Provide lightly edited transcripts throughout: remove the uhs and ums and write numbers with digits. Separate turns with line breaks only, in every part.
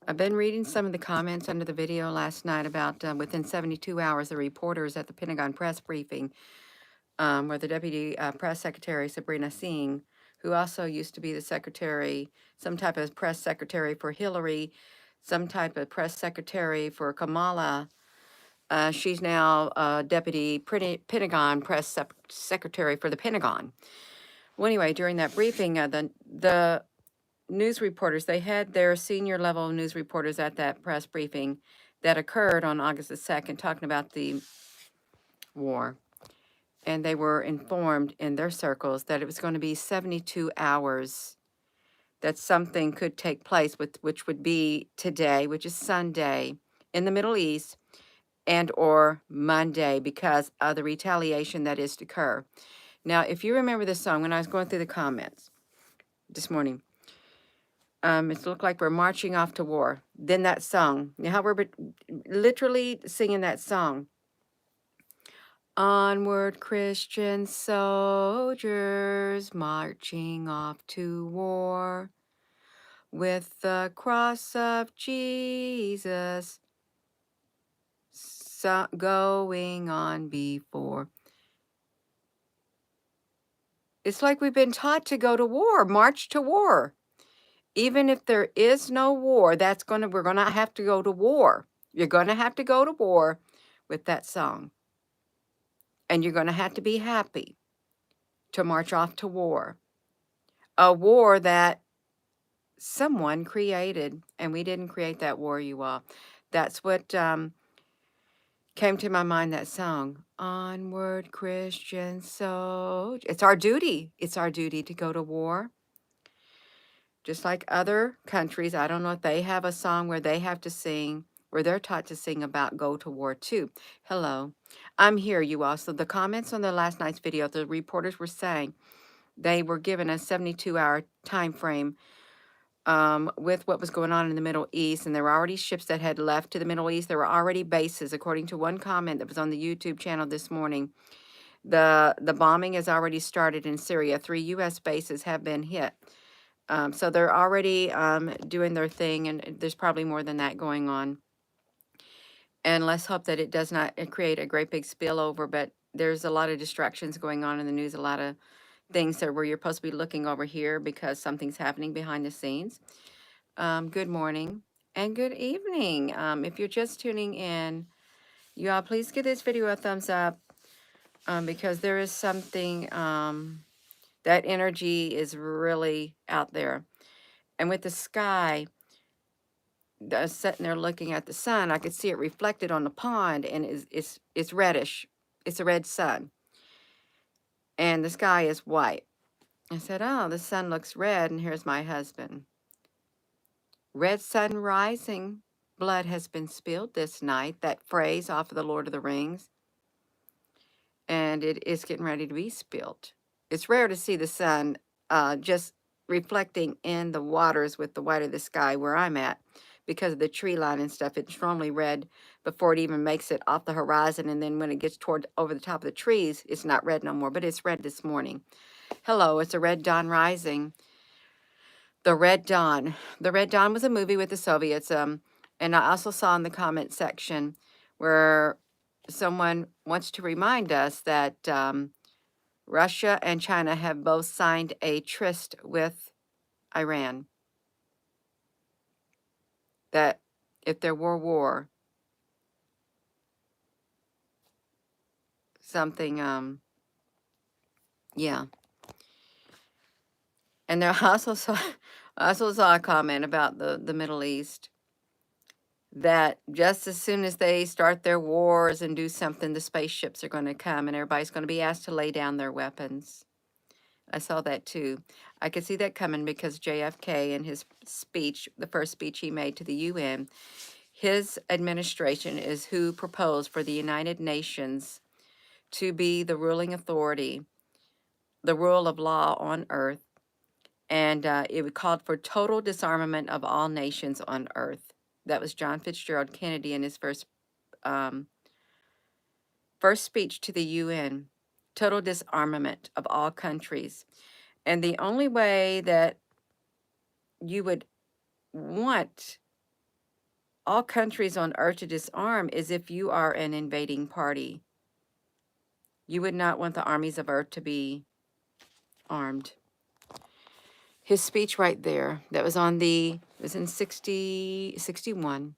I've been reading some of the comments under the video last night about within 72 hours, the reporters at the Pentagon press briefing, where the Deputy Press Secretary Sabrina Singh, who also used to be the secretary, some type of press secretary for Hillary, some type of press secretary for Kamala. She's now Deputy Pentagon Press Secretary for the Pentagon. Well, anyway, during that briefing, the news reporters, they had their senior level news reporters at that press briefing that occurred on August the 2nd talking about the war. And they were informed in their circles that it was going to be 72 hours that something could take place, which would be today, which is Sunday, in the Middle East, and or Monday, because of the retaliation that is to occur. Now, if you remember this song, when I was going through the comments this morning, it looked like we're marching off to war. Then that song, you know how we're literally singing that song. Onward, Christian soldiers, marching off to war, with the cross of Jesus going on before. It's like we've been taught to go to war, march to war. Even if there is no war, we're gonna have to go to war. You're gonna have to go to war with that song. And you're gonna have to be happy to march off to war. A war that someone created, and we didn't create that war, you all. That's what came to my mind, that song. Onward, Christian soldier. It's our duty. It's our duty to go to war. Just like other countries, I don't know if they have a song where they have to sing, where they're taught to sing about go to war too. Hello, I'm here, you all. So the comments on the last night's video, the reporters were saying they were given a 72-hour time frame with what was going on in the Middle East, and there were already ships that had left to the Middle East. There were already bases, according to one comment that was on the YouTube channel this morning. The bombing has already started in Syria. 3 U.S. bases have been hit. So they're already doing their thing, and there's probably more than that going on. And let's hope that it does not create a great big spillover, but there's a lot of distractions going on in the news, a lot of things that where you're supposed to be looking over here because something's happening behind the scenes. Good morning and good evening. If you're just tuning in, you all please give this video a thumbs up because there is something, that energy is really out there. And with the sky, I was sitting there looking at the sun, I could see it reflected on the pond, and it's reddish. It's a red sun. And the sky is white. I said, oh, the sun looks red, and here's my husband. Red sun rising, blood has been spilled this night. That phrase off of the Lord of the Rings. And it is getting ready to be spilled. It's rare to see the sun just reflecting in the waters with the white of the sky where I'm at because of the tree line and stuff. It's normally red before it even makes it off the horizon. And then when it gets toward over the top of the trees, it's not red no more, but it's red this morning. Hello, it's a red dawn rising. The Red Dawn. The Red Dawn was a movie with the Soviets. And I also saw in the comment section where someone wants to remind us that Russia and China have both signed a tryst with Iran. That if there were war, something, yeah. And there I also saw a comment about the Middle East, that just as soon as they start their wars and do something, the spaceships are going to come and everybody's going to be asked to lay down their weapons. I saw that too. I could see that coming because JFK in his speech, the first speech he made to the UN, his administration is who proposed for the United Nations to be the ruling authority, the rule of law on earth, and it called for total disarmament of all nations on earth. That was John Fitzgerald Kennedy in his first speech to the UN. Total disarmament of all countries. And the only way that you would want all countries on earth to disarm is if you are an invading party. You would not want the armies of earth to be armed. His speech right there, that was it was in 61.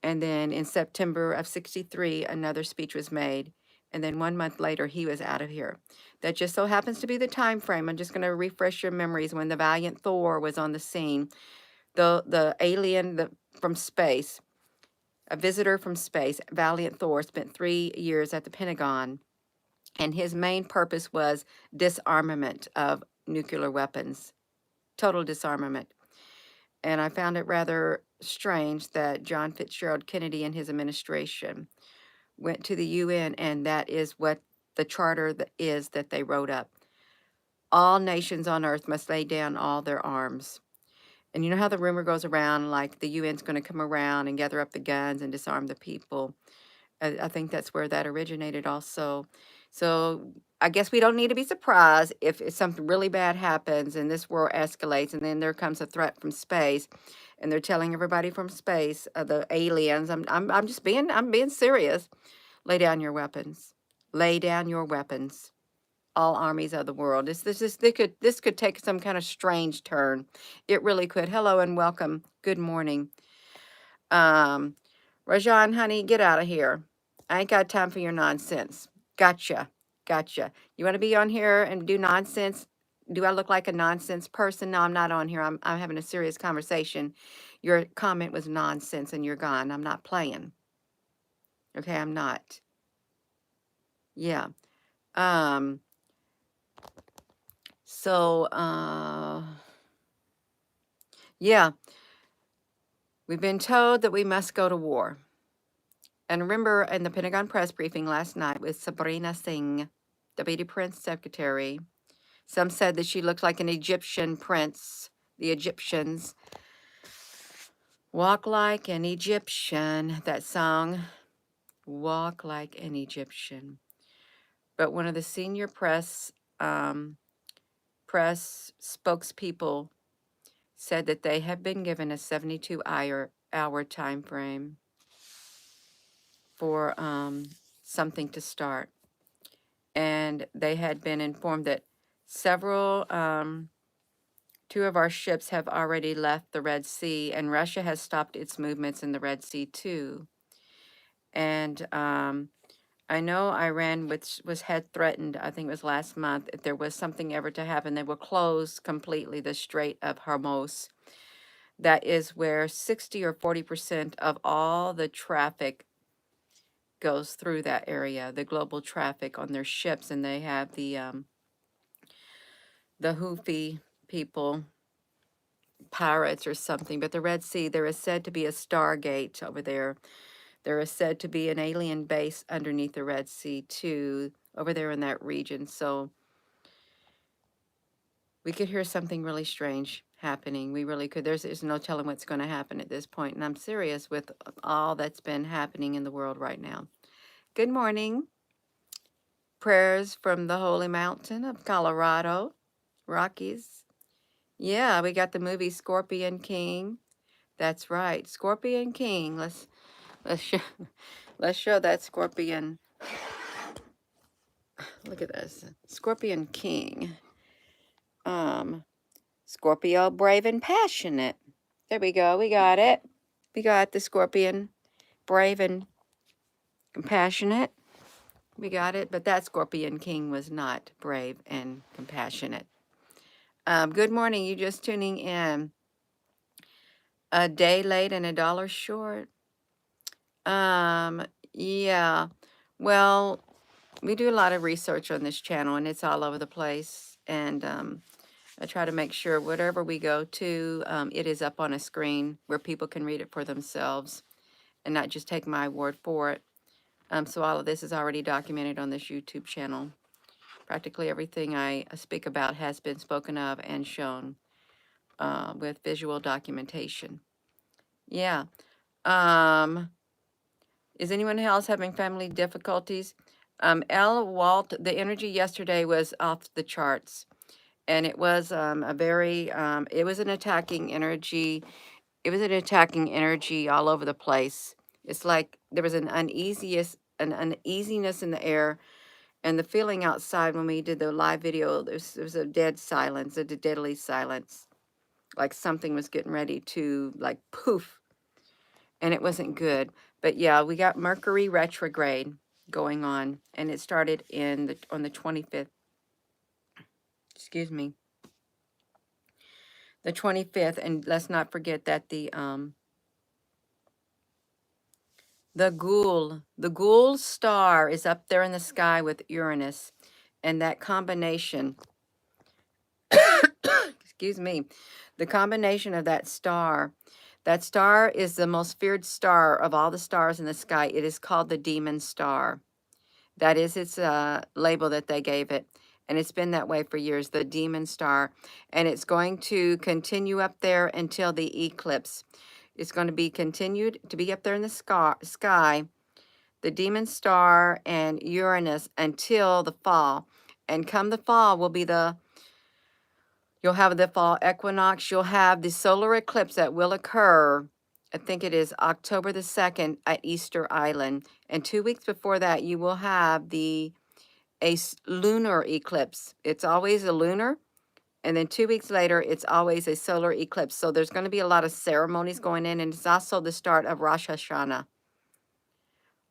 And then in September of 63, another speech was made. And then 1 month later, he was out of here. That just so happens to be the time frame. I'm just going to refresh your memories when the valiant Thor was on the scene. The alien from space, a visitor from space, Valiant Thor, spent 3 years at the Pentagon. And his main purpose was disarmament of nuclear weapons, total disarmament. And I found it rather strange that John Fitzgerald Kennedy and his administration went to the UN, and that is what the charter is that they wrote up. All nations on earth must lay down all their arms. And you know how the rumor goes around, like the UN's going to come around and gather up the guns and disarm the people. I think that's where that originated also. So I guess we don't need to be surprised if something really bad happens and this war escalates, and then there comes a threat from space, and they're telling everybody from space, the aliens. I'm just being serious. Lay down your weapons. Lay down your weapons. All armies of the world. This could take some kind of strange turn. It really could. Hello and welcome. Good morning. Rajan, honey, get out of here. I ain't got time for your nonsense. Gotcha. You want to be on here and do nonsense? Do I look like a nonsense person? No, I'm not on here. I'm having a serious conversation. Your comment was nonsense and you're gone. I'm not playing. Okay, I'm not. Yeah. So, yeah. We've been told that we must go to war. And remember in the Pentagon press briefing last night with Sabrina Singh, Deputy Prince Secretary, some said that she looked like an Egyptian prince. The Egyptians walk like an Egyptian, that song, walk like an Egyptian. But one of the senior press spokespeople said that they have been given a 72-hour time frame for something to start. And they had been informed that two of our ships have already left the Red Sea, and Russia has stopped its movements in the Red Sea too. And I know Iran, which had threatened, I think it was last month, if there was something ever to happen, they will close completely the Strait of Hormuz. That is where 60 or 40% of all the traffic goes through that area, the global traffic on their ships, and they have the Houthi people, pirates or something. But the Red Sea, there is said to be a Stargate over there. There is said to be an alien base underneath the Red Sea too, over there in that region. So we could hear something really strange happening. We really could. There's no telling what's going to happen at this point. And I'm serious with all that's been happening in the world right now. Good morning. Prayers from the Holy Mountain of Colorado, Rockies. Yeah, we got the movie Scorpion King. That's right, Scorpion King. Let's show that Scorpion. Look at this, Scorpion King. Scorpio, brave and passionate. There we go. We got it. We got the Scorpion, brave and compassionate. We got it. But that Scorpion King was not brave and compassionate. Good morning. You just tuning in. A day late and $1 short. Yeah. Well, we do a lot of research on this channel, and it's all over the place. And I try to make sure whatever we go to, it is up on a screen where people can read it for themselves and not just take my word for it. So all of this is already documented on this YouTube channel. Practically everything I speak about has been spoken of and shown with visual documentation. Yeah. Is anyone else having family difficulties? Walt, the energy yesterday was off the charts. And it was it was an attacking energy. It was an attacking energy all over the place. It's like there was an uneasiness in the air, and the feeling outside when we did the live video, there was a dead silence, a deadly silence, like something was getting ready to like poof, and it wasn't good. But yeah, we got Mercury retrograde going on, and it started on the 25th. Excuse me, the 25th, and let's not forget that the Ghoul star is up there in the sky with Uranus, and that combination, excuse me, the combination of that star is the most feared star of all the stars in the sky. It is called the demon star. That is its label that they gave it, and it's been that way for years, the demon star, and it's going to continue up there until the eclipse. It's going to be continued to be up there in the sky, the demon star and Uranus, until the fall. And come the fall will be you'll have the fall equinox, you'll have the solar eclipse that will occur, I think it is October the 2nd at Easter Island. And 2 weeks before that, you will have a lunar eclipse. It's always a lunar, and then 2 weeks later, it's always a solar eclipse. So there's going to be a lot of ceremonies going in, and it's also the start of Rosh Hashanah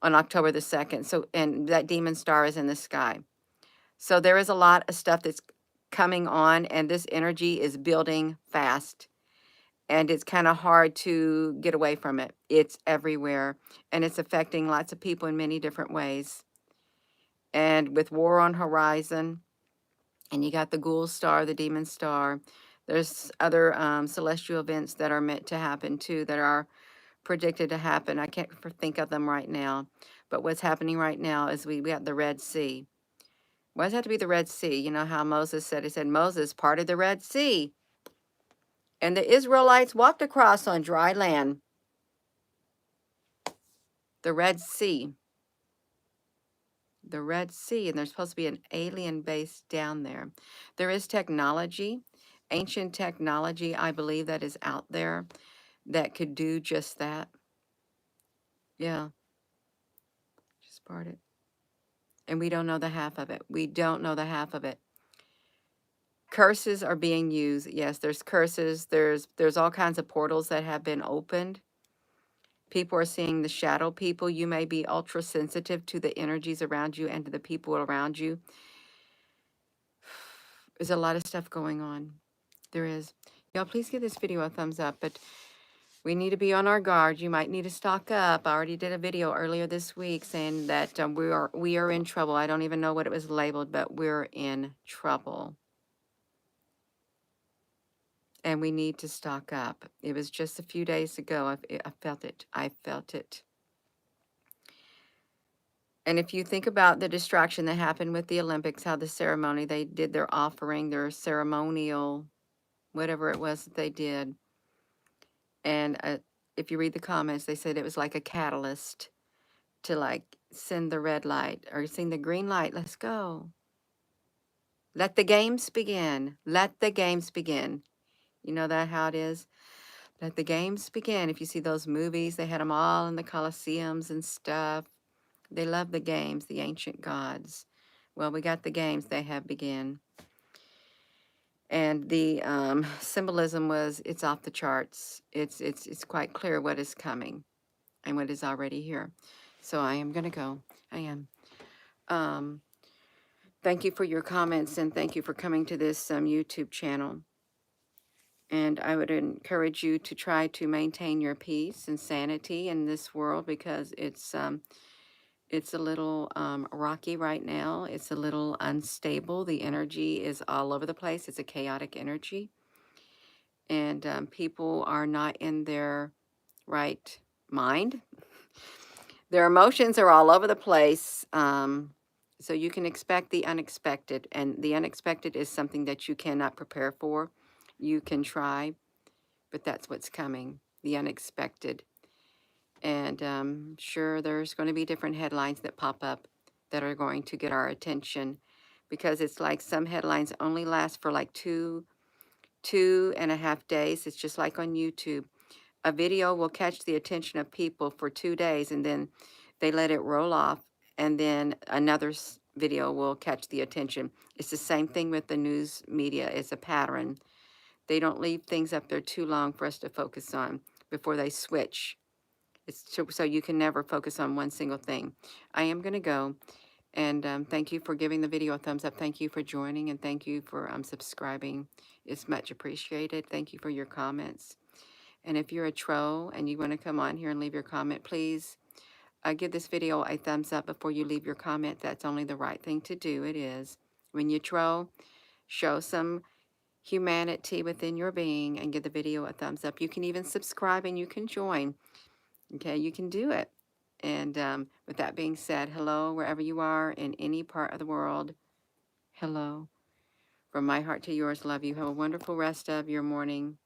on October the 2nd. So, and that demon star is in the sky. So there is a lot of stuff that's coming on, and this energy is building fast. And it's kind of hard to get away from it. It's everywhere, and it's affecting lots of people in many different ways. And with war on horizon, and you got the ghoul star, the demon star, there's other celestial events that are meant to happen too, that are predicted to happen. I can't think of them right now, but what's happening right now is we got the Red Sea. Why does it have to be the Red Sea? You know how Moses said, he said, Moses parted the Red Sea, and the Israelites walked across on dry land. The Red Sea. The Red Sea, and there's supposed to be an alien base down there. There is technology, ancient technology, I believe, that is out there that could do just that. Yeah, just part it. And we don't know the half of it. We don't know the half of it. Curses are being used. Yes, there's curses. There's all kinds of portals that have been opened. People are seeing the shadow people. You may be ultra sensitive to the energies around you and to the people around you. There's a lot of stuff going on. There is. Y'all, please give this video a thumbs up, but we need to be on our guard. You might need to stock up. I already did a video earlier this week saying that we are in trouble. I don't even know what it was labeled, but we're in trouble. And we need to stock up. It was just a few days ago. I felt it. I felt it. And if you think about the distraction that happened with the Olympics, how the ceremony, they did their offering, their ceremonial, whatever it was that they did. And if you read the comments, they said it was like a catalyst to like send the red light or send the green light. Let's go. Let the games begin. Let the games begin. You know that how it is? Let the games begin. If you see those movies, they had them all in the Colosseums and stuff. They love the games, the ancient gods. Well, we got the games. They have begun. And the symbolism was, it's off the charts. It's quite clear what is coming and what is already here. So I am going to go. I am. Thank you for your comments, and thank you for coming to this YouTube channel. And I would encourage you to try to maintain your peace and sanity in this world, because it's a little rocky right now. It's a little unstable. The energy is all over the place. It's a chaotic energy. And people are not in their right mind. Their emotions are all over the place. So you can expect the unexpected. And the unexpected is something that you cannot prepare for. You can try, but that's what's coming. The unexpected. And sure, there's going to be different headlines that pop up that are going to get our attention, because it's like some headlines only last for like two and a half days. It's just like on YouTube. a video will catch the attention of people for 2 days, and then they let it roll off, and then another video will catch the attention. It's the same thing with the news media. It's a pattern. They don't leave things up there too long for us to focus on before they switch. So you can never focus on one single thing. I am going to go, and thank you for giving the video a thumbs up. Thank you for joining, and thank you for subscribing. It's much appreciated. Thank you for your comments. And if you're a troll and you want to come on here and leave your comment, please give this video a thumbs up before you leave your comment. That's only the right thing to do. It is. When you troll, show some humanity within your being and give the video a thumbs up. You can even subscribe and you can join. Okay, you can do it. And with that being said, hello, wherever you are in any part of the world. Hello. From my heart to yours, love you. Have a wonderful rest of your morning.